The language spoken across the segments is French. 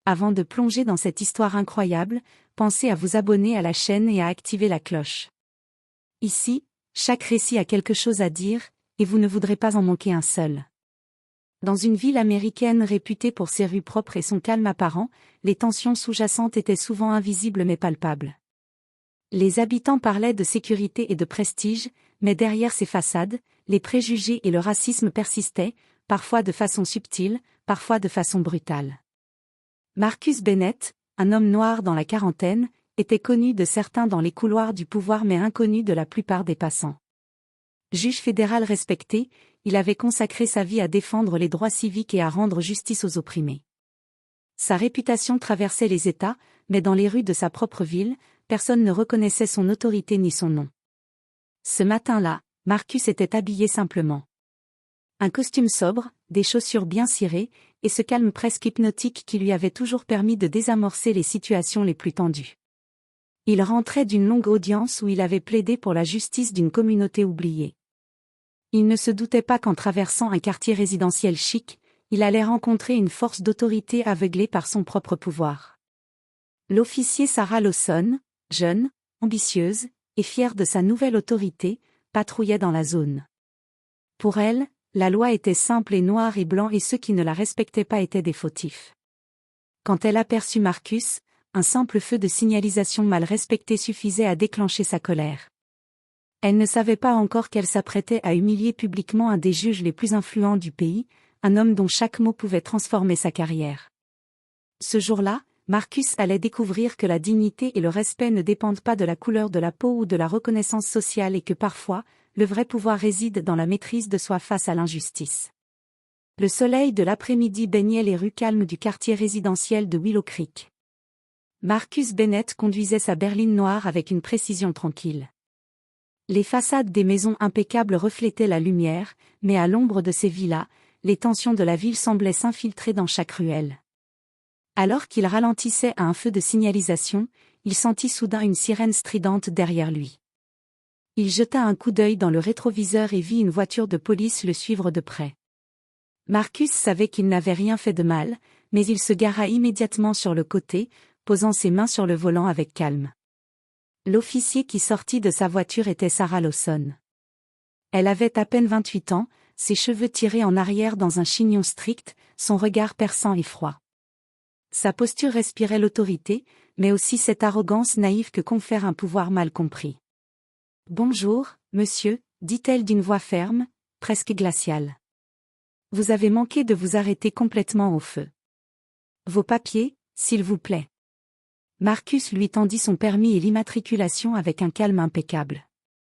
Avant de plonger dans cette histoire incroyable, pensez à vous abonner à la chaîne et à activer la cloche. Ici, chaque récit a quelque chose à dire, et vous ne voudrez pas en manquer un seul. Dans une ville américaine réputée pour ses rues propres et son calme apparent, les tensions sous-jacentes étaient souvent invisibles mais palpables. Les habitants parlaient de sécurité et de prestige, mais derrière ces façades, les préjugés et le racisme persistaient, parfois de façon subtile, parfois de façon brutale. Marcus Bennett, un homme noir dans la quarantaine, était connu de certains dans les couloirs du pouvoir mais inconnu de la plupart des passants. Juge fédéral respecté, il avait consacré sa vie à défendre les droits civiques et à rendre justice aux opprimés. Sa réputation traversait les États, mais dans les rues de sa propre ville, personne ne reconnaissait son autorité ni son nom. Ce matin-là, Marcus était habillé simplement. Un costume sobre, des chaussures bien cirées, et ce calme presque hypnotique qui lui avait toujours permis de désamorcer les situations les plus tendues. Il rentrait d'une longue audience où il avait plaidé pour la justice d'une communauté oubliée. Il ne se doutait pas qu'en traversant un quartier résidentiel chic, il allait rencontrer une force d'autorité aveuglée par son propre pouvoir. L'officier Sarah Lawson, jeune, ambitieuse, et fière de sa nouvelle autorité, patrouillait dans la zone. Pour elle, la loi était simple et noir et blanc et ceux qui ne la respectaient pas étaient des fautifs. Quand elle aperçut Marcus, un simple feu de signalisation mal respecté suffisait à déclencher sa colère. Elle ne savait pas encore qu'elle s'apprêtait à humilier publiquement un des juges les plus influents du pays, un homme dont chaque mot pouvait transformer sa carrière. Ce jour-là, Marcus allait découvrir que la dignité et le respect ne dépendent pas de la couleur de la peau ou de la reconnaissance sociale et que parfois, le vrai pouvoir réside dans la maîtrise de soi face à l'injustice. Le soleil de l'après-midi baignait les rues calmes du quartier résidentiel de Willow Creek. Marcus Bennett conduisait sa berline noire avec une précision tranquille. Les façades des maisons impeccables reflétaient la lumière, mais à l'ombre de ces villas, les tensions de la ville semblaient s'infiltrer dans chaque ruelle. Alors qu'il ralentissait à un feu de signalisation, il sentit soudain une sirène stridente derrière lui. Il jeta un coup d'œil dans le rétroviseur et vit une voiture de police le suivre de près. Marcus savait qu'il n'avait rien fait de mal, mais il se gara immédiatement sur le côté, posant ses mains sur le volant avec calme. L'officier qui sortit de sa voiture était Sarah Lawson. Elle avait à peine 28 ans, ses cheveux tirés en arrière dans un chignon strict, son regard perçant et froid. Sa posture respirait l'autorité, mais aussi cette arrogance naïve que confère un pouvoir mal compris. « Bonjour, monsieur », dit-elle d'une voix ferme, presque glaciale. « Vous avez manqué de vous arrêter complètement au feu. Vos papiers, s'il vous plaît. » Marcus lui tendit son permis et l'immatriculation avec un calme impeccable.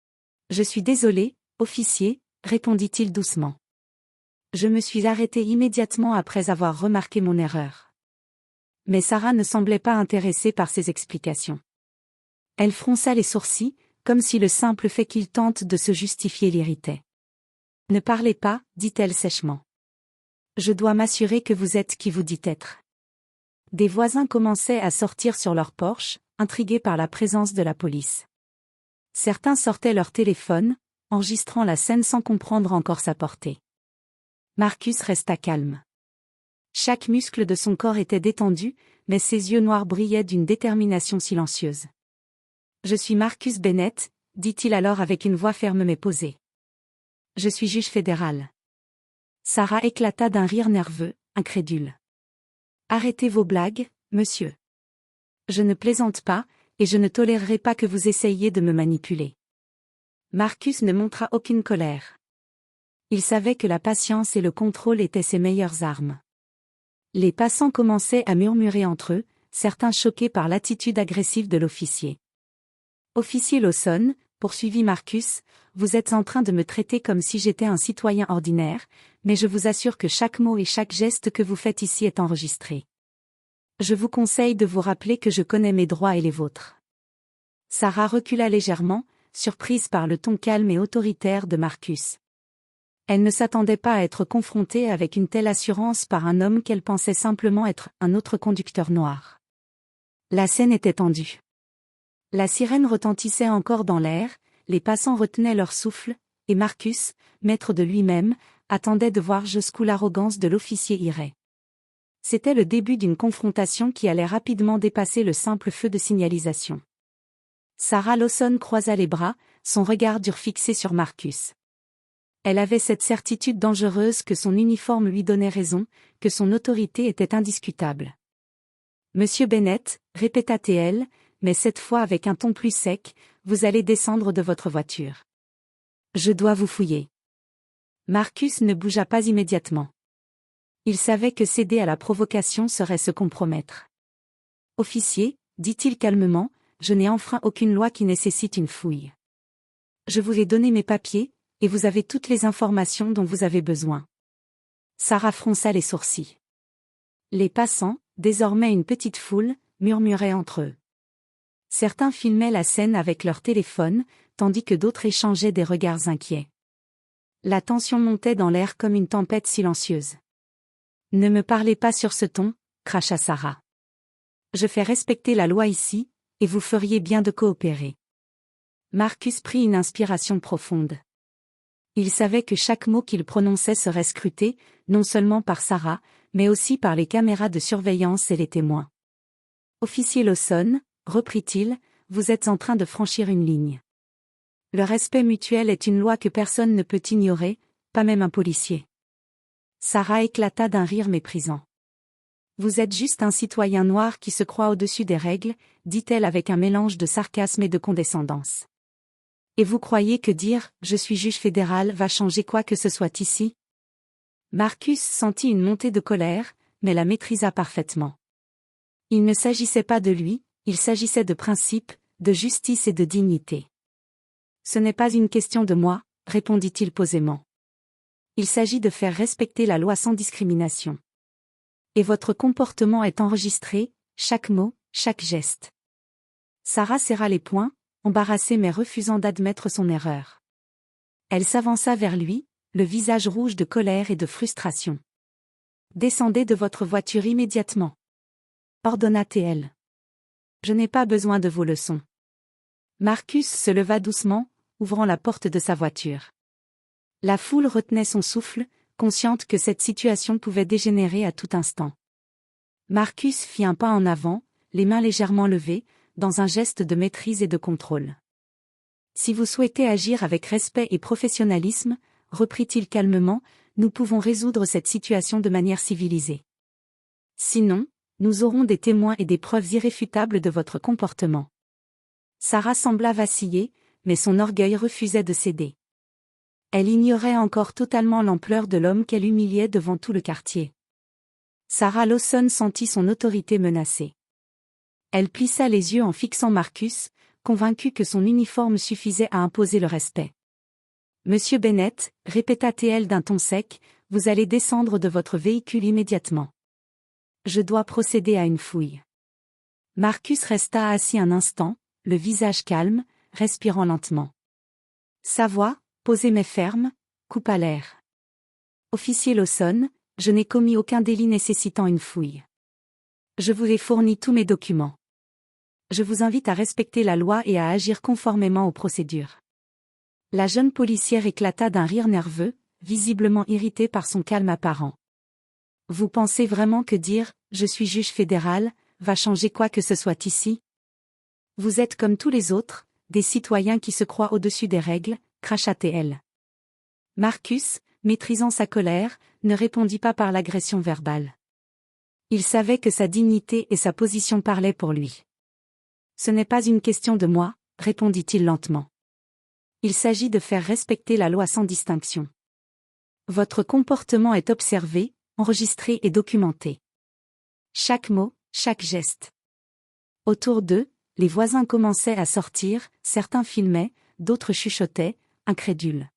« Je suis désolé, officier », répondit-il doucement. « Je me suis arrêté immédiatement après avoir remarqué mon erreur. » Mais Sarah ne semblait pas intéressée par ses explications. Elle fronça les sourcils, comme si le simple fait qu'il tente de se justifier l'irritait. « Ne parlez pas, dit-elle sèchement. Je dois m'assurer que vous êtes qui vous dites être. » Des voisins commençaient à sortir sur leur porche, intrigués par la présence de la police. Certains sortaient leur téléphone, enregistrant la scène sans comprendre encore sa portée. Marcus resta calme. Chaque muscle de son corps était détendu, mais ses yeux noirs brillaient d'une détermination silencieuse. « Je suis Marcus Bennett », dit-il alors avec une voix ferme mais posée. « Je suis juge fédéral. » Sarah éclata d'un rire nerveux, incrédule. « Arrêtez vos blagues, monsieur. Je ne plaisante pas, et je ne tolérerai pas que vous essayiez de me manipuler. » Marcus ne montra aucune colère. Il savait que la patience et le contrôle étaient ses meilleures armes. Les passants commençaient à murmurer entre eux, certains choqués par l'attitude agressive de l'officier. « Officier Lawson, » poursuivit Marcus, « vous êtes en train de me traiter comme si j'étais un citoyen ordinaire, mais je vous assure que chaque mot et chaque geste que vous faites ici est enregistré. Je vous conseille de vous rappeler que je connais mes droits et les vôtres. » Sarah recula légèrement, surprise par le ton calme et autoritaire de Marcus. Elle ne s'attendait pas à être confrontée avec une telle assurance par un homme qu'elle pensait simplement être un autre conducteur noir. La scène était tendue. La sirène retentissait encore dans l'air, les passants retenaient leur souffle, et Marcus, maître de lui-même, attendait de voir jusqu'où l'arrogance de l'officier irait. C'était le début d'une confrontation qui allait rapidement dépasser le simple feu de signalisation. Sarah Lawson croisa les bras, son regard dur fixé sur Marcus. Elle avait cette certitude dangereuse que son uniforme lui donnait raison, que son autorité était indiscutable. « Monsieur Bennett », répéta-t-elle, mais cette fois avec un ton plus sec, « vous allez descendre de votre voiture. Je dois vous fouiller. » Marcus ne bougea pas immédiatement. Il savait que céder à la provocation serait se compromettre. « Officier, dit-il calmement, je n'ai enfreint aucune loi qui nécessite une fouille. Je vous ai donné mes papiers, et vous avez toutes les informations dont vous avez besoin. » Sarah fronça les sourcils. Les passants, désormais une petite foule, murmuraient entre eux. Certains filmaient la scène avec leur téléphone, tandis que d'autres échangeaient des regards inquiets. La tension montait dans l'air comme une tempête silencieuse. « Ne me parlez pas sur ce ton, » cracha Sarah. « Je fais respecter la loi ici, et vous feriez bien de coopérer. » Marcus prit une inspiration profonde. Il savait que chaque mot qu'il prononçait serait scruté, non seulement par Sarah, mais aussi par les caméras de surveillance et les témoins. « Officier Lawson, » reprit-il, « vous êtes en train de franchir une ligne. Le respect mutuel est une loi que personne ne peut ignorer, pas même un policier. » Sarah éclata d'un rire méprisant. « Vous êtes juste un citoyen noir qui se croit au-dessus des règles, » dit-elle avec un mélange de sarcasme et de condescendance. « Et vous croyez que dire « je suis juge fédéral » va changer quoi que ce soit ici ?» Marcus sentit une montée de colère, mais la maîtrisa parfaitement. Il ne s'agissait pas de lui, il s'agissait de principes, de justice et de dignité. « Ce n'est pas une question de moi, » répondit-il posément. « Il s'agit de faire respecter la loi sans discrimination. Et votre comportement est enregistré, chaque mot, chaque geste. » Sarah serra les poings, embarrassée mais refusant d'admettre son erreur. Elle s'avança vers lui, le visage rouge de colère et de frustration. « Descendez de votre voiture immédiatement. » ordonna-t-elle. « Je n'ai pas besoin de vos leçons. » Marcus se leva doucement, ouvrant la porte de sa voiture. La foule retenait son souffle, consciente que cette situation pouvait dégénérer à tout instant. Marcus fit un pas en avant, les mains légèrement levées, dans un geste de maîtrise et de contrôle. « Si vous souhaitez agir avec respect et professionnalisme, » reprit-il calmement, « nous pouvons résoudre cette situation de manière civilisée. Sinon, nous aurons des témoins et des preuves irréfutables de votre comportement. » Sarah sembla vaciller, mais son orgueil refusait de céder. Elle ignorait encore totalement l'ampleur de l'homme qu'elle humiliait devant tout le quartier. Sarah Lawson sentit son autorité menacée. Elle plissa les yeux en fixant Marcus, convaincue que son uniforme suffisait à imposer le respect. « Monsieur Bennett, » répéta-t-elle d'un ton sec, « vous allez descendre de votre véhicule immédiatement. Je dois procéder à une fouille. » Marcus resta assis un instant, le visage calme, respirant lentement. Sa voix, posée mais ferme, coupa l'air. « Officier Lawson, je n'ai commis aucun délit nécessitant une fouille. Je vous ai fourni tous mes documents. Je vous invite à respecter la loi et à agir conformément aux procédures. » La jeune policière éclata d'un rire nerveux, visiblement irritée par son calme apparent. « Vous pensez vraiment que dire « je suis juge fédéral » va changer quoi que ce soit ici? Vous êtes comme tous les autres, des citoyens qui se croient au-dessus des règles, cracha-t-elle. Marcus, maîtrisant sa colère, ne répondit pas par l'agression verbale. Il savait que sa dignité et sa position parlaient pour lui. « Ce n'est pas une question de moi, » répondit-il lentement. « Il s'agit de faire respecter la loi sans distinction. Votre comportement est observé, enregistré et documenté. Chaque mot, chaque geste. » Autour d'eux, les voisins commençaient à sortir, certains filmaient, d'autres chuchotaient, incrédules.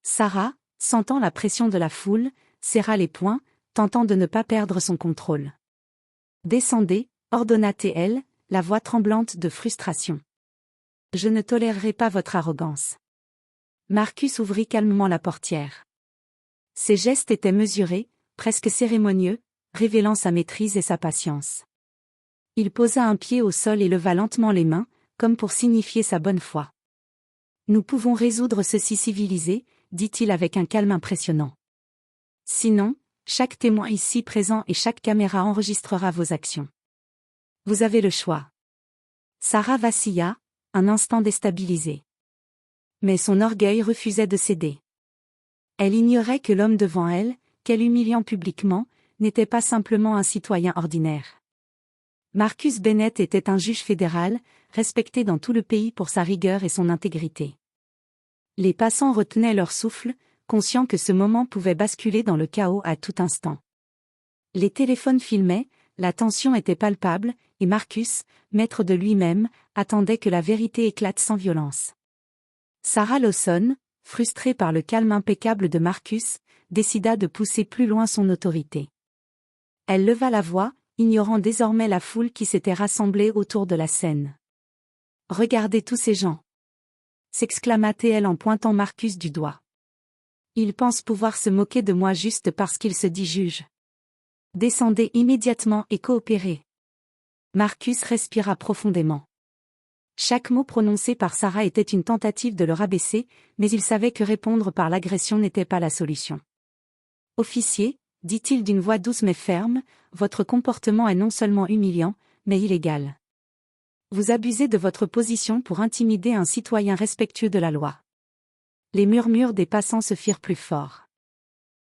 Sarah, sentant la pression de la foule, serra les poings, tentant de ne pas perdre son contrôle. « Descendez, » ordonna-t-elle, la voix tremblante de frustration. « Je ne tolérerai pas votre arrogance. » Marcus ouvrit calmement la portière. Ses gestes étaient mesurés, presque cérémonieux, révélant sa maîtrise et sa patience. Il posa un pied au sol et leva lentement les mains, comme pour signifier sa bonne foi. « Nous pouvons résoudre ceci civilisé, » dit-il avec un calme impressionnant. « Sinon, Chaque témoin ici présent et chaque caméra enregistrera vos actions. Vous avez le choix. Sarah vacilla, un instant déstabilisée. Mais son orgueil refusait de céder. Elle ignorait que l'homme devant elle, qu'elle humiliant publiquement, n'était pas simplement un citoyen ordinaire. Marcus Bennett était un juge fédéral, respecté dans tout le pays pour sa rigueur et son intégrité. Les passants retenaient leur souffle, conscients que ce moment pouvait basculer dans le chaos à tout instant. Les téléphones filmaient, la tension était palpable, et Marcus, maître de lui-même, attendait que la vérité éclate sans violence. Sarah Lawson, frustrée par le calme impeccable de Marcus, décida de pousser plus loin son autorité. Elle leva la voix, ignorant désormais la foule qui s'était rassemblée autour de la scène. « Regardez tous ces gens !» s'exclama-t-elle en pointant Marcus du doigt. « Ils pensent pouvoir se moquer de moi juste parce qu'il se dit juge. Descendez immédiatement et coopérez. » Marcus respira profondément. Chaque mot prononcé par Sarah était une tentative de le rabaisser, mais il savait que répondre par l'agression n'était pas la solution. « Officier, dit-il d'une voix douce mais ferme, votre comportement est non seulement humiliant, mais illégal. Vous abusez de votre position pour intimider un citoyen respectueux de la loi. » Les murmures des passants se firent plus forts.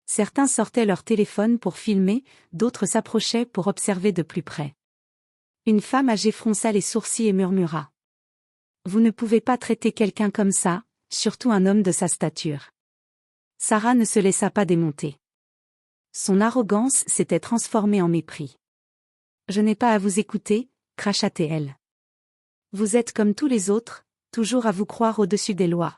Certains sortaient leur téléphone pour filmer, d'autres s'approchaient pour observer de plus près. Une femme âgée fronça les sourcils et murmura. « Vous ne pouvez pas traiter quelqu'un comme ça, surtout un homme de sa stature. » Sarah ne se laissa pas démonter. Son arrogance s'était transformée en mépris. « Je n'ai pas à vous écouter, » cracha-t-elle. « Vous êtes comme tous les autres, toujours à vous croire au-dessus des lois. »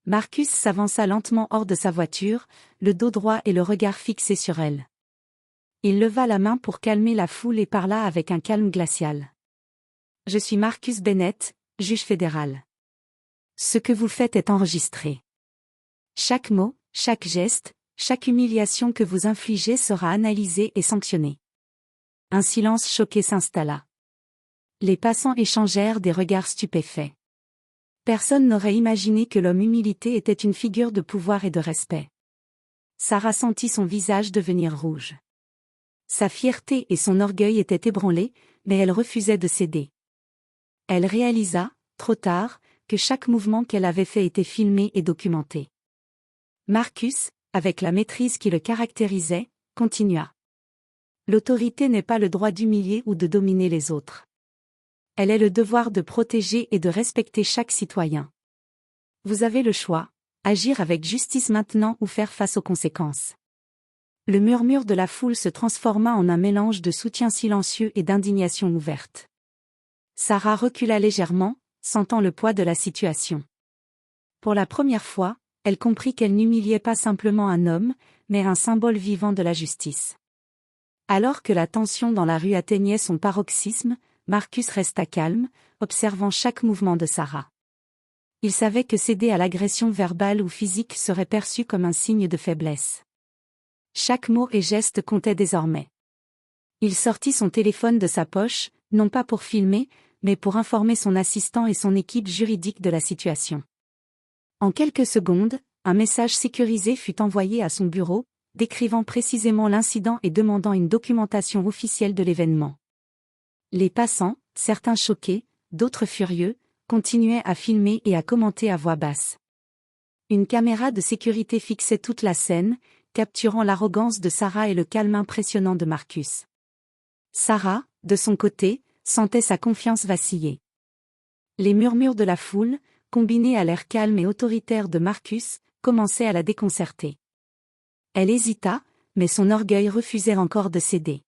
Marcus s'avança lentement hors de sa voiture, le dos droit et le regard fixé sur elle. Il leva la main pour calmer la foule et parla avec un calme glacial. « Je suis Marcus Bennett, juge fédéral. Ce que vous faites est enregistré. Chaque mot, chaque geste, chaque humiliation que vous infligez sera analysée et sanctionnée. » Un silence choqué s'installa. Les passants échangèrent des regards stupéfaits. Personne n'aurait imaginé que l'homme humilité était une figure de pouvoir et de respect. Sarah sentit son visage devenir rouge. Sa fierté et son orgueil étaient ébranlés, mais elle refusait de céder. Elle réalisa, trop tard, que chaque mouvement qu'elle avait fait était filmé et documenté. Marcus, avec la maîtrise qui le caractérisait, continua. L'autorité n'est pas le droit d'humilier ou de dominer les autres. Elle est le devoir de protéger et de respecter chaque citoyen. Vous avez le choix, agir avec justice maintenant ou faire face aux conséquences. Le murmure de la foule se transforma en un mélange de soutien silencieux et d'indignation ouverte. Sarah recula légèrement, sentant le poids de la situation. Pour la première fois, elle comprit qu'elle n'humiliait pas simplement un homme, mais un symbole vivant de la justice. Alors que la tension dans la rue atteignait son paroxysme, Marcus resta calme, observant chaque mouvement de Sarah. Il savait que céder à l'agression verbale ou physique serait perçu comme un signe de faiblesse. Chaque mot et geste comptait désormais. Il sortit son téléphone de sa poche, non pas pour filmer, mais pour informer son assistant et son équipe juridique de la situation. En quelques secondes, un message sécurisé fut envoyé à son bureau, décrivant précisément l'incident et demandant une documentation officielle de l'événement. Les passants, certains choqués, d'autres furieux, continuaient à filmer et à commenter à voix basse. Une caméra de sécurité fixait toute la scène, capturant l'arrogance de Sarah et le calme impressionnant de Marcus. Sarah, de son côté, sentait sa confiance vaciller. Les murmures de la foule, combinés à l'air calme et autoritaire de Marcus, commençaient à la déconcerter. Elle hésita, mais son orgueil refusait encore de céder.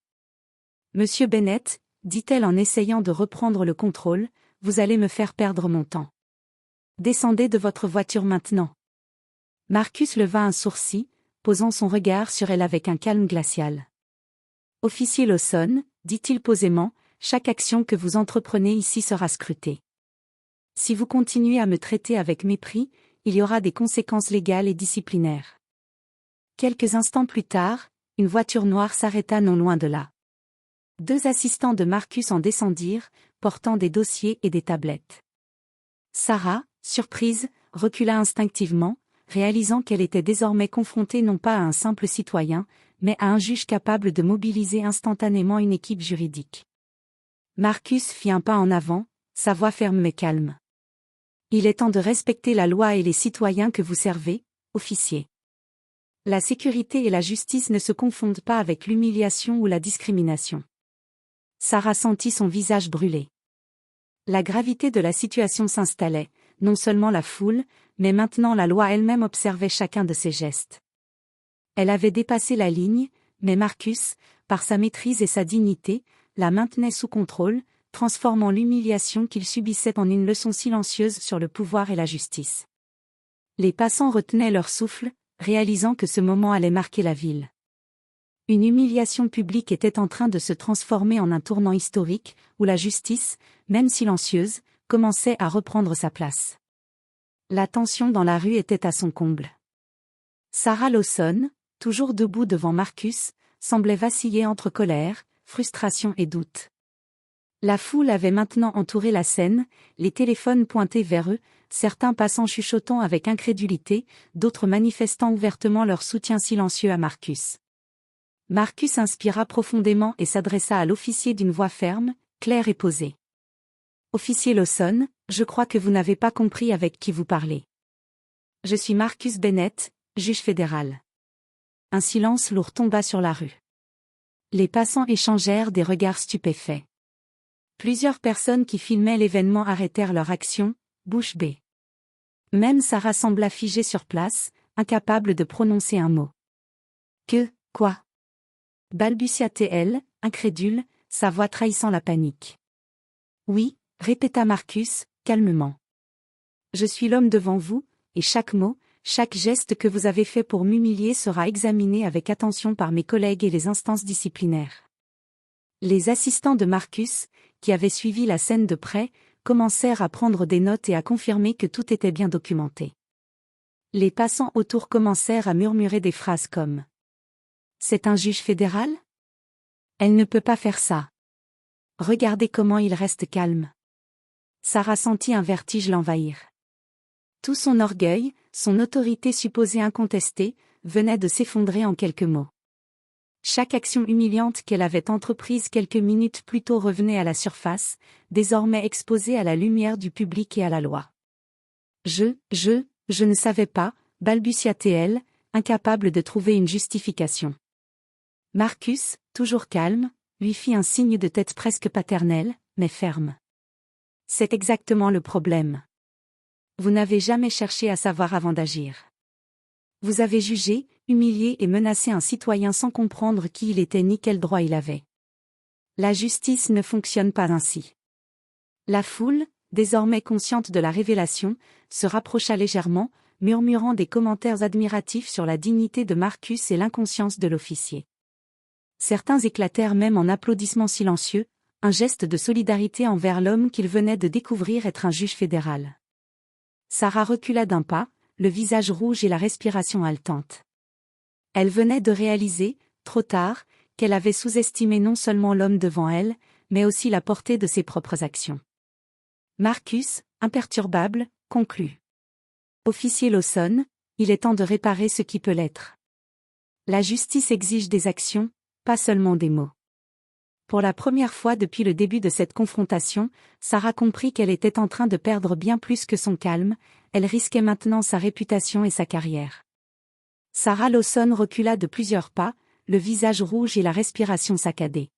« Monsieur Bennett, » dit-elle en essayant de reprendre le contrôle, « vous allez me faire perdre mon temps. Descendez de votre voiture maintenant. » Marcus leva un sourcil, posant son regard sur elle avec un calme glacial. « Officier Lawson, » dit-il posément, « chaque action que vous entreprenez ici sera scrutée. Si vous continuez à me traiter avec mépris, il y aura des conséquences légales et disciplinaires. » Quelques instants plus tard, une voiture noire s'arrêta non loin de là. 2 assistants de Marcus en descendirent, portant des dossiers et des tablettes. Sarah, surprise, recula instinctivement, réalisant qu'elle était désormais confrontée non pas à un simple citoyen, mais à un juge capable de mobiliser instantanément une équipe juridique. Marcus fit un pas en avant, sa voix ferme mais calme. Il est temps de respecter la loi et les citoyens que vous servez, officier. La sécurité et la justice ne se confondent pas avec l'humiliation ou la discrimination. Sarah sentit son visage brûler. La gravité de la situation s'installait, non seulement la foule, mais maintenant la loi elle-même observait chacun de ses gestes. Elle avait dépassé la ligne, mais Marcus, par sa maîtrise et sa dignité, la maintenait sous contrôle, transformant l'humiliation qu'il subissait en une leçon silencieuse sur le pouvoir et la justice. Les passants retenaient leur souffle, réalisant que ce moment allait marquer la ville. Une humiliation publique était en train de se transformer en un tournant historique, où la justice, même silencieuse, commençait à reprendre sa place. La tension dans la rue était à son comble. Sarah Lawson, toujours debout devant Marcus, semblait vaciller entre colère, frustration et doute. La foule avait maintenant entouré la scène, les téléphones pointés vers eux, certains passants chuchotant avec incrédulité, d'autres manifestant ouvertement leur soutien silencieux à Marcus. Marcus inspira profondément et s'adressa à l'officier d'une voix ferme, claire et posée. « Officier Lawson, je crois que vous n'avez pas compris avec qui vous parlez. Je suis Marcus Bennett, juge fédéral. » Un silence lourd tomba sur la rue. Les passants échangèrent des regards stupéfaits. Plusieurs personnes qui filmaient l'événement arrêtèrent leur action, bouche bée. Même Sarah sembla figée sur place, incapable de prononcer un mot. « Quoi ?» balbutia-t-elle, incrédule, sa voix trahissant la panique. « Oui, » répéta Marcus, calmement. « Je suis l'homme devant vous, et chaque mot, chaque geste que vous avez fait pour m'humilier sera examiné avec attention par mes collègues et les instances disciplinaires. » Les assistants de Marcus, qui avaient suivi la scène de près, commencèrent à prendre des notes et à confirmer que tout était bien documenté. Les passants autour commencèrent à murmurer des phrases comme « C'est un juge fédéral ? Elle ne peut pas faire ça. Regardez comment il reste calme. » Sarah sentit un vertige l'envahir. Tout son orgueil, son autorité supposée incontestée, venait de s'effondrer en quelques mots. Chaque action humiliante qu'elle avait entreprise quelques minutes plus tôt revenait à la surface, désormais exposée à la lumière du public et à la loi. Je ne savais pas, balbutia-t-elle, incapable de trouver une justification. Marcus, toujours calme, lui fit un signe de tête presque paternel, mais ferme. C'est exactement le problème. Vous n'avez jamais cherché à savoir avant d'agir. Vous avez jugé, humilié et menacé un citoyen sans comprendre qui il était ni quel droit il avait. La justice ne fonctionne pas ainsi. La foule, désormais consciente de la révélation, se rapprocha légèrement, murmurant des commentaires admiratifs sur la dignité de Marcus et l'inconscience de l'officier. Certains éclatèrent même en applaudissements silencieux, un geste de solidarité envers l'homme qu'ils venaient de découvrir être un juge fédéral. Sarah recula d'un pas, le visage rouge et la respiration haletante. Elle venait de réaliser, trop tard, qu'elle avait sous-estimé non seulement l'homme devant elle, mais aussi la portée de ses propres actions. Marcus, imperturbable, conclut. « Officier Lawson, il est temps de réparer ce qui peut l'être. La justice exige des actions, pas seulement des mots. » Pour la première fois depuis le début de cette confrontation, Sarah comprit qu'elle était en train de perdre bien plus que son calme, elle risquait maintenant sa réputation et sa carrière. Sarah Lawson recula de plusieurs pas, le visage rouge et la respiration saccadée.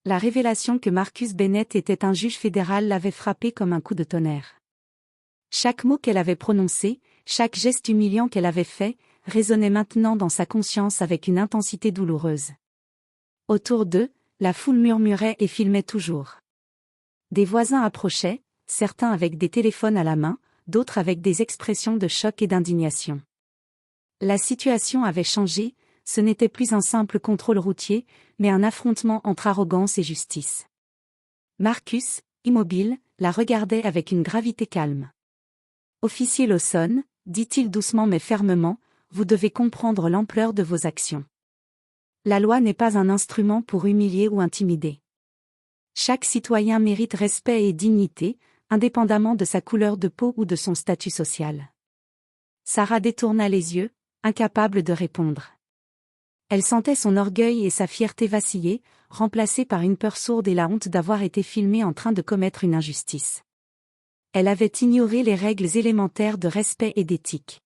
La révélation que Marcus Bennett était un juge fédéral l'avait frappée comme un coup de tonnerre. Chaque mot qu'elle avait prononcé, chaque geste humiliant qu'elle avait fait, résonnait maintenant dans sa conscience avec une intensité douloureuse. Autour d'eux, la foule murmurait et filmait toujours. Des voisins approchaient, certains avec des téléphones à la main, d'autres avec des expressions de choc et d'indignation. La situation avait changé, ce n'était plus un simple contrôle routier, mais un affrontement entre arrogance et justice. Marcus, immobile, la regardait avec une gravité calme. « Officier Lawson, dit-il doucement mais fermement, vous devez comprendre l'ampleur de vos actions. La loi n'est pas un instrument pour humilier ou intimider. Chaque citoyen mérite respect et dignité, indépendamment de sa couleur de peau ou de son statut social. » Sarah détourna les yeux, incapable de répondre. Elle sentait son orgueil et sa fierté vaciller, remplacés par une peur sourde et la honte d'avoir été filmée en train de commettre une injustice. Elle avait ignoré les règles élémentaires de respect et d'éthique.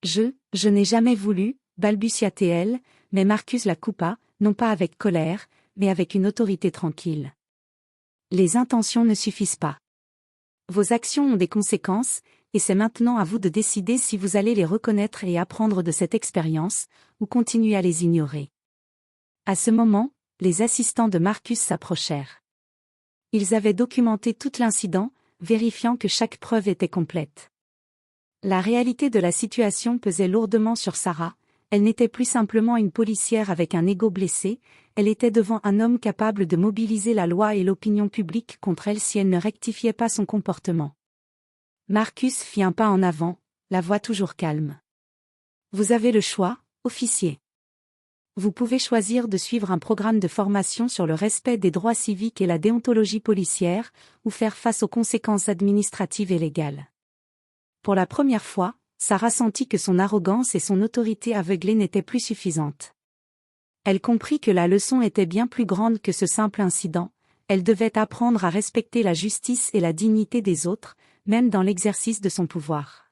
Je n'ai jamais voulu, balbutia-t-elle, mais Marcus la coupa, non pas avec colère, mais avec une autorité tranquille. Les intentions ne suffisent pas. Vos actions ont des conséquences, et c'est maintenant à vous de décider si vous allez les reconnaître et apprendre de cette expérience, ou continuer à les ignorer. À ce moment, les assistants de Marcus s'approchèrent. Ils avaient documenté tout l'incident, vérifiant que chaque preuve était complète. La réalité de la situation pesait lourdement sur Sarah. Elle n'était plus simplement une policière avec un ego blessé, elle était devant un homme capable de mobiliser la loi et l'opinion publique contre elle si elle ne rectifiait pas son comportement. Marcus fit un pas en avant, la voix toujours calme. Vous avez le choix, officier. Vous pouvez choisir de suivre un programme de formation sur le respect des droits civiques et la déontologie policière, ou faire face aux conséquences administratives et légales. Pour la première fois, Sarah sentit que son arrogance et son autorité aveuglée n'étaient plus suffisantes. Elle comprit que la leçon était bien plus grande que ce simple incident, elle devait apprendre à respecter la justice et la dignité des autres, même dans l'exercice de son pouvoir.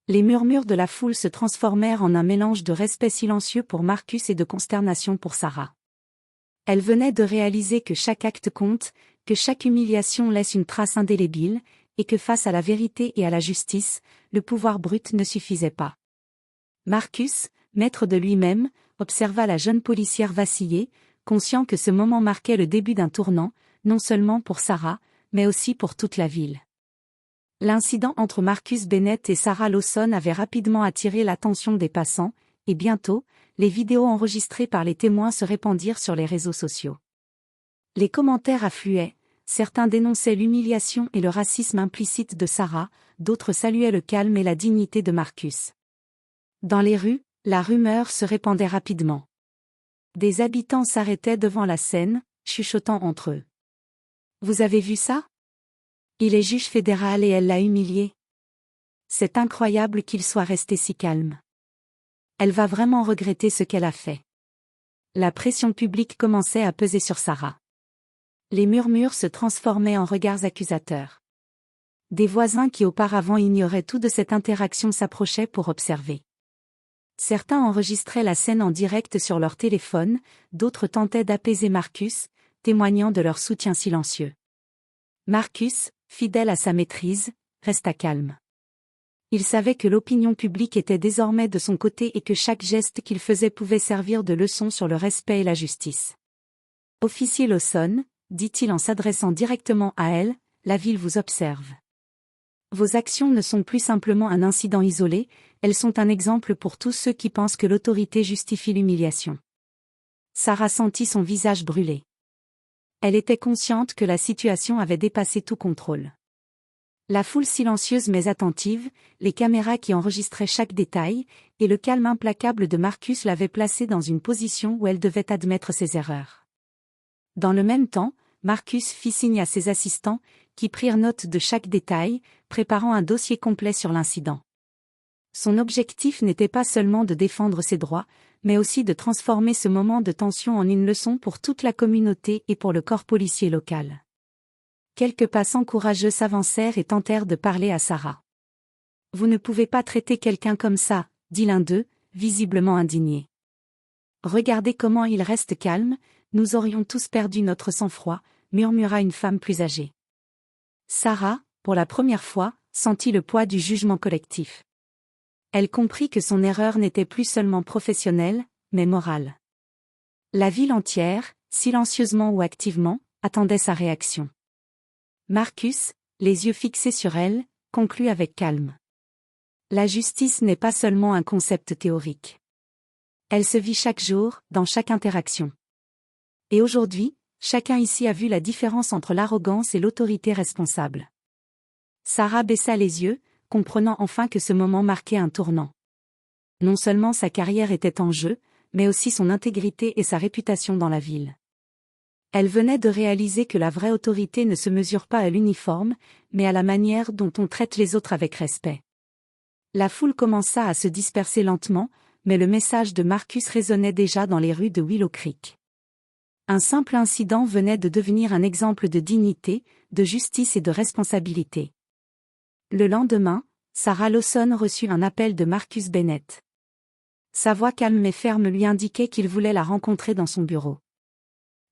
Les murmures de la foule se transformèrent en un mélange de respect silencieux pour Marcus et de consternation pour Sarah. Elle venait de réaliser que chaque acte compte, que chaque humiliation laisse une trace indélébile, et que face à la vérité et à la justice, le pouvoir brut ne suffisait pas. Marcus, maître de lui-même, observa la jeune policière vaciller, conscient que ce moment marquait le début d'un tournant, non seulement pour Sarah, mais aussi pour toute la ville. L'incident entre Marcus Bennett et Sarah Lawson avait rapidement attiré l'attention des passants, et bientôt, les vidéos enregistrées par les témoins se répandirent sur les réseaux sociaux. Les commentaires affluaient, certains dénonçaient l'humiliation et le racisme implicite de Sarah, d'autres saluaient le calme et la dignité de Marcus. Dans les rues, la rumeur se répandait rapidement. Des habitants s'arrêtaient devant la scène, chuchotant entre eux. « Vous avez vu ça ? Il est juge fédéral et elle l'a humilié. C'est incroyable qu'il soit resté si calme. Elle va vraiment regretter ce qu'elle a fait. » La pression publique commençait à peser sur Sarah. Les murmures se transformaient en regards accusateurs. Des voisins qui auparavant ignoraient tout de cette interaction s'approchaient pour observer. Certains enregistraient la scène en direct sur leur téléphone, d'autres tentaient d'apaiser Marcus, témoignant de leur soutien silencieux. Marcus, fidèle à sa maîtrise, resta calme. Il savait que l'opinion publique était désormais de son côté et que chaque geste qu'il faisait pouvait servir de leçon sur le respect et la justice. « Officier Lawson, dit-il en s'adressant directement à elle, la ville vous observe. Vos actions ne sont plus simplement un incident isolé, elles sont un exemple pour tous ceux qui pensent que l'autorité justifie l'humiliation. » Sarah sentit son visage brûler. Elle était consciente que la situation avait dépassé tout contrôle. La foule silencieuse mais attentive, les caméras qui enregistraient chaque détail, et le calme implacable de Marcus l'avaient placée dans une position où elle devait admettre ses erreurs. Dans le même temps, Marcus fit signe à ses assistants, qui prirent note de chaque détail, préparant un dossier complet sur l'incident. Son objectif n'était pas seulement de défendre ses droits, mais aussi de transformer ce moment de tension en une leçon pour toute la communauté et pour le corps policier local. Quelques passants courageux s'avancèrent et tentèrent de parler à Sarah. « Vous ne pouvez pas traiter quelqu'un comme ça, » dit l'un d'eux, visiblement indigné. « Regardez comment il reste calme, nous aurions tous perdu notre sang-froid, » murmura une femme plus âgée. Sarah, pour la première fois, sentit le poids du jugement collectif. Elle comprit que son erreur n'était plus seulement professionnelle, mais morale. La ville entière, silencieusement ou activement, attendait sa réaction. Marcus, les yeux fixés sur elle, conclut avec calme. La justice n'est pas seulement un concept théorique. Elle se vit chaque jour, dans chaque interaction. Et aujourd'hui, chacun ici a vu la différence entre l'arrogance et l'autorité responsable. Sarah baissa les yeux, comprenant enfin que ce moment marquait un tournant. Non seulement sa carrière était en jeu, mais aussi son intégrité et sa réputation dans la ville. Elle venait de réaliser que la vraie autorité ne se mesure pas à l'uniforme, mais à la manière dont on traite les autres avec respect. La foule commença à se disperser lentement, mais le message de Marcus résonnait déjà dans les rues de Willow Creek. Un simple incident venait de devenir un exemple de dignité, de justice et de responsabilité. Le lendemain, Sarah Lawson reçut un appel de Marcus Bennett. Sa voix calme mais ferme lui indiquait qu'il voulait la rencontrer dans son bureau.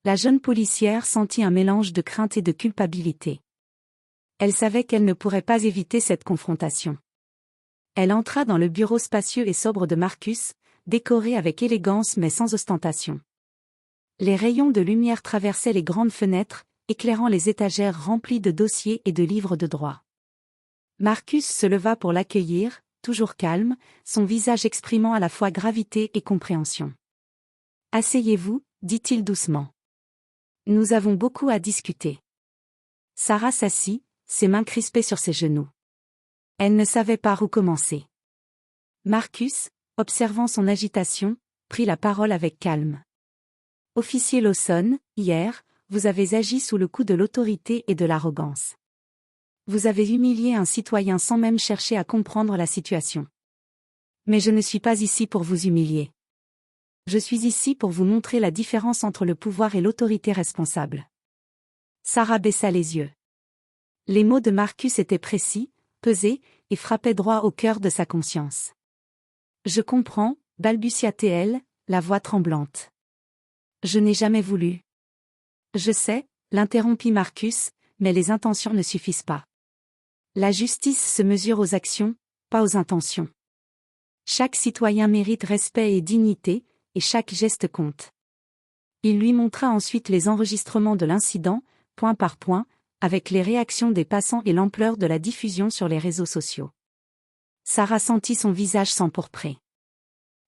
La jeune policière sentit un mélange de crainte et de culpabilité. Elle savait qu'elle ne pourrait pas éviter cette confrontation. Elle entra dans le bureau spacieux et sobre de Marcus, décoré avec élégance mais sans ostentation. Les rayons de lumière traversaient les grandes fenêtres, éclairant les étagères remplies de dossiers et de livres de droit. Marcus se leva pour l'accueillir, toujours calme, son visage exprimant à la fois gravité et compréhension. « Asseyez-vous » dit-il doucement. « Nous avons beaucoup à discuter. » Sarah s'assit, ses mains crispées sur ses genoux. Elle ne savait par où commencer. Marcus, observant son agitation, prit la parole avec calme. « Officier Lawson, hier, vous avez agi sous le coup de l'autorité et de l'arrogance. Vous avez humilié un citoyen sans même chercher à comprendre la situation. Mais je ne suis pas ici pour vous humilier. Je suis ici pour vous montrer la différence entre le pouvoir et l'autorité responsable. » Sarah baissa les yeux. Les mots de Marcus étaient précis, pesés, et frappaient droit au cœur de sa conscience. « Je comprends, » balbutia-t-elle, la voix tremblante. « Je n'ai jamais voulu. » « Je sais, » l'interrompit Marcus, « mais les intentions ne suffisent pas. La justice se mesure aux actions, pas aux intentions. Chaque citoyen mérite respect et dignité, et chaque geste compte. » Il lui montra ensuite les enregistrements de l'incident, point par point, avec les réactions des passants et l'ampleur de la diffusion sur les réseaux sociaux. Sarah sentit son visage s'empourprer.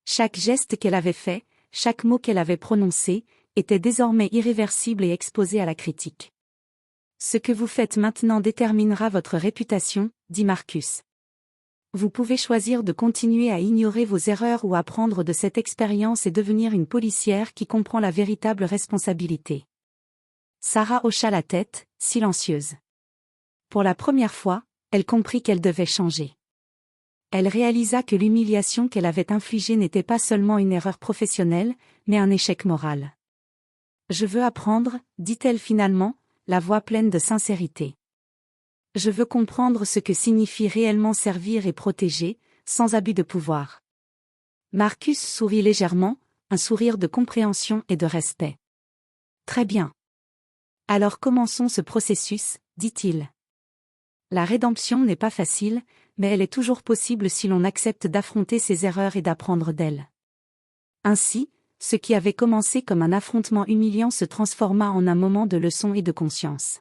Chaque geste qu'elle avait fait, chaque mot qu'elle avait prononcé, était désormais irréversible et exposé à la critique. « Ce que vous faites maintenant déterminera votre réputation, » dit Marcus. « Vous pouvez choisir de continuer à ignorer vos erreurs ou apprendre de cette expérience et devenir une policière qui comprend la véritable responsabilité. » Sarah hocha la tête, silencieuse. Pour la première fois, elle comprit qu'elle devait changer. Elle réalisa que l'humiliation qu'elle avait infligée n'était pas seulement une erreur professionnelle, mais un échec moral. « Je veux apprendre, » dit-elle finalement, la voix pleine de sincérité. « Je veux comprendre ce que signifie réellement servir et protéger, sans abus de pouvoir. » Marcus sourit légèrement, un sourire de compréhension et de respect. « Très bien. Alors commençons ce processus, » dit-il. « La rédemption n'est pas facile, mais elle est toujours possible si l'on accepte d'affronter ses erreurs et d'apprendre d'elles. » Ainsi, ce qui avait commencé comme un affrontement humiliant se transforma en un moment de leçon et de conscience.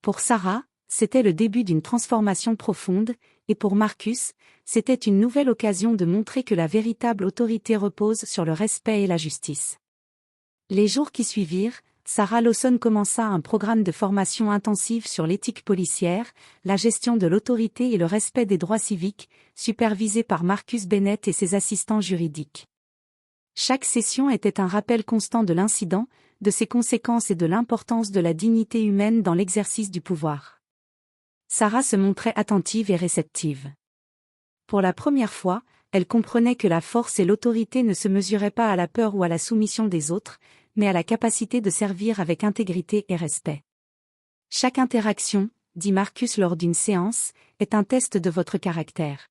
Pour Sarah, c'était le début d'une transformation profonde, et pour Marcus, c'était une nouvelle occasion de montrer que la véritable autorité repose sur le respect et la justice. Les jours qui suivirent, Sarah Lawson commença un programme de formation intensive sur l'éthique policière, la gestion de l'autorité et le respect des droits civiques, supervisé par Marcus Bennett et ses assistants juridiques. Chaque session était un rappel constant de l'incident, de ses conséquences et de l'importance de la dignité humaine dans l'exercice du pouvoir. Sarah se montrait attentive et réceptive. Pour la première fois, elle comprenait que la force et l'autorité ne se mesuraient pas à la peur ou à la soumission des autres, mais à la capacité de servir avec intégrité et respect. « Chaque interaction, » dit Marcus lors d'une séance, « est un test de votre caractère.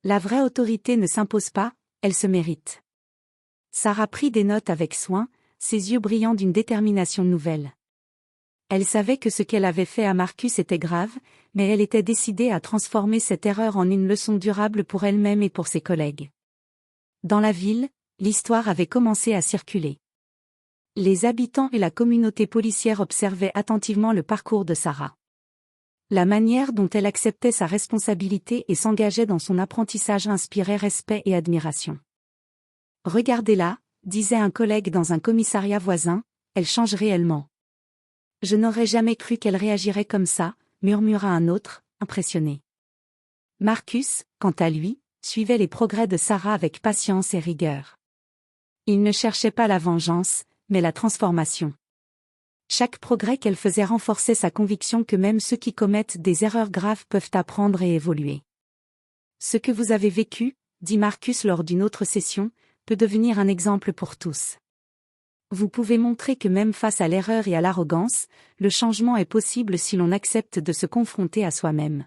La vraie autorité ne s'impose pas, elle se mérite. » Sarah prit des notes avec soin, ses yeux brillant d'une détermination nouvelle. Elle savait que ce qu'elle avait fait à Marcus était grave, mais elle était décidée à transformer cette erreur en une leçon durable pour elle-même et pour ses collègues. Dans la ville, l'histoire avait commencé à circuler. Les habitants et la communauté policière observaient attentivement le parcours de Sarah. La manière dont elle acceptait sa responsabilité et s'engageait dans son apprentissage inspirait respect et admiration. « Regardez-la », disait un collègue dans un commissariat voisin, « elle change réellement. » « Je n'aurais jamais cru qu'elle réagirait comme ça », murmura un autre, impressionné. Marcus, quant à lui, suivait les progrès de Sarah avec patience et rigueur. Il ne cherchait pas la vengeance, mais la transformation. Chaque progrès qu'elle faisait renforçait sa conviction que même ceux qui commettent des erreurs graves peuvent apprendre et évoluer. « Ce que vous avez vécu, » dit Marcus lors d'une autre session, peut devenir un exemple pour tous. Vous pouvez montrer que même face à l'erreur et à l'arrogance, le changement est possible si l'on accepte de se confronter à soi-même.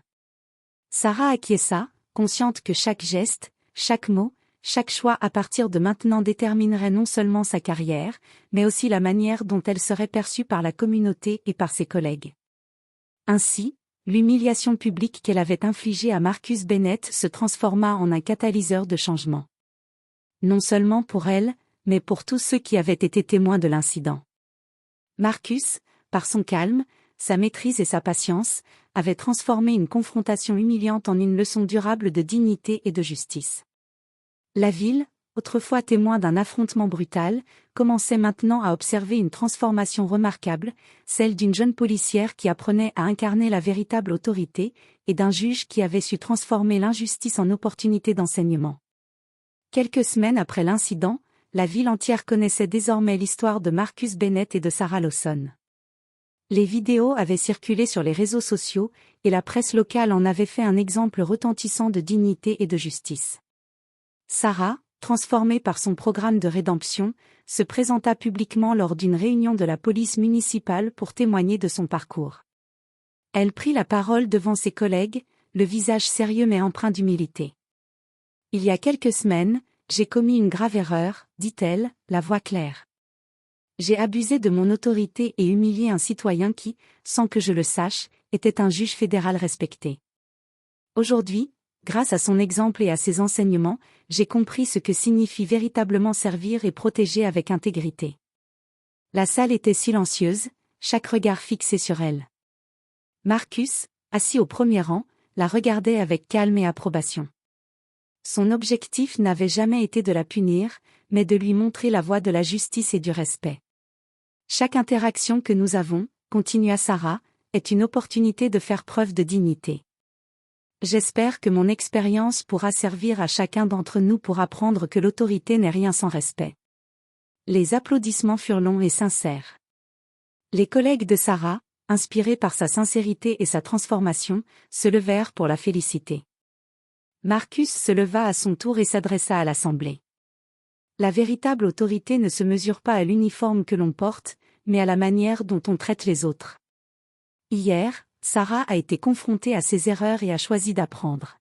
Sarah acquiesça, consciente que chaque geste, chaque mot, chaque choix à partir de maintenant déterminerait non seulement sa carrière, mais aussi la manière dont elle serait perçue par la communauté et par ses collègues. Ainsi, l'humiliation publique qu'elle avait infligée à Marcus Bennett se transforma en un catalyseur de changement. Non seulement pour elle, mais pour tous ceux qui avaient été témoins de l'incident. Marcus, par son calme, sa maîtrise et sa patience, avait transformé une confrontation humiliante en une leçon durable de dignité et de justice. La ville, autrefois témoin d'un affrontement brutal, commençait maintenant à observer une transformation remarquable, celle d'une jeune policière qui apprenait à incarner la véritable autorité, et d'un juge qui avait su transformer l'injustice en opportunité d'enseignement. Quelques semaines après l'incident, la ville entière connaissait désormais l'histoire de Marcus Bennett et de Sarah Lawson. Les vidéos avaient circulé sur les réseaux sociaux, et la presse locale en avait fait un exemple retentissant de dignité et de justice. Sarah, transformée par son programme de rédemption, se présenta publiquement lors d'une réunion de la police municipale pour témoigner de son parcours. Elle prit la parole devant ses collègues, le visage sérieux mais empreint d'humilité. « Il y a quelques semaines, j'ai commis une grave erreur, dit-elle, la voix claire. J'ai abusé de mon autorité et humilié un citoyen qui, sans que je le sache, était un juge fédéral respecté. Aujourd'hui, grâce à son exemple et à ses enseignements, j'ai compris ce que signifie véritablement servir et protéger avec intégrité. » La salle était silencieuse, chaque regard fixé sur elle. Marcus, assis au premier rang, la regardait avec calme et approbation. Son objectif n'avait jamais été de la punir, mais de lui montrer la voie de la justice et du respect. Chaque interaction que nous avons, continua Sarah, est une opportunité de faire preuve de dignité. J'espère que mon expérience pourra servir à chacun d'entre nous pour apprendre que l'autorité n'est rien sans respect. Les applaudissements furent longs et sincères. Les collègues de Sarah, inspirés par sa sincérité et sa transformation, se levèrent pour la féliciter. Marcus se leva à son tour et s'adressa à l'assemblée. La véritable autorité ne se mesure pas à l'uniforme que l'on porte, mais à la manière dont on traite les autres. Hier, Sarah a été confrontée à ses erreurs et a choisi d'apprendre.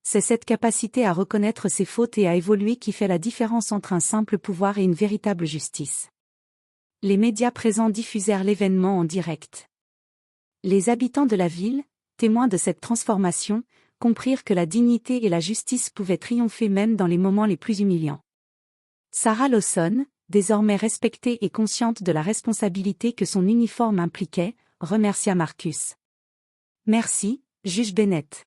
C'est cette capacité à reconnaître ses fautes et à évoluer qui fait la différence entre un simple pouvoir et une véritable justice. Les médias présents diffusèrent l'événement en direct. Les habitants de la ville, témoins de cette transformation, comprirent que la dignité et la justice pouvaient triompher même dans les moments les plus humiliants. Sarah Lawson, désormais respectée et consciente de la responsabilité que son uniforme impliquait, remercia Marcus. « Merci, juge Bennett.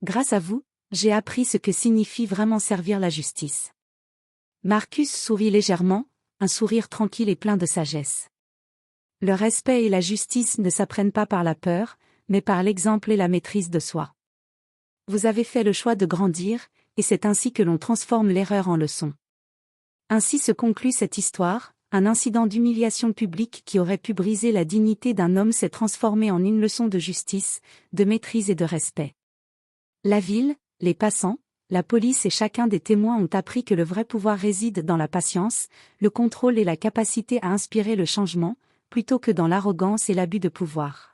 Grâce à vous, j'ai appris ce que signifie vraiment servir la justice. » Marcus sourit légèrement, un sourire tranquille et plein de sagesse. Le respect et la justice ne s'apprennent pas par la peur, mais par l'exemple et la maîtrise de soi. Vous avez fait le choix de grandir, et c'est ainsi que l'on transforme l'erreur en leçon. Ainsi se conclut cette histoire, un incident d'humiliation publique qui aurait pu briser la dignité d'un homme s'est transformé en une leçon de justice, de maîtrise et de respect. La ville, les passants, la police et chacun des témoins ont appris que le vrai pouvoir réside dans la patience, le contrôle et la capacité à inspirer le changement, plutôt que dans l'arrogance et l'abus de pouvoir.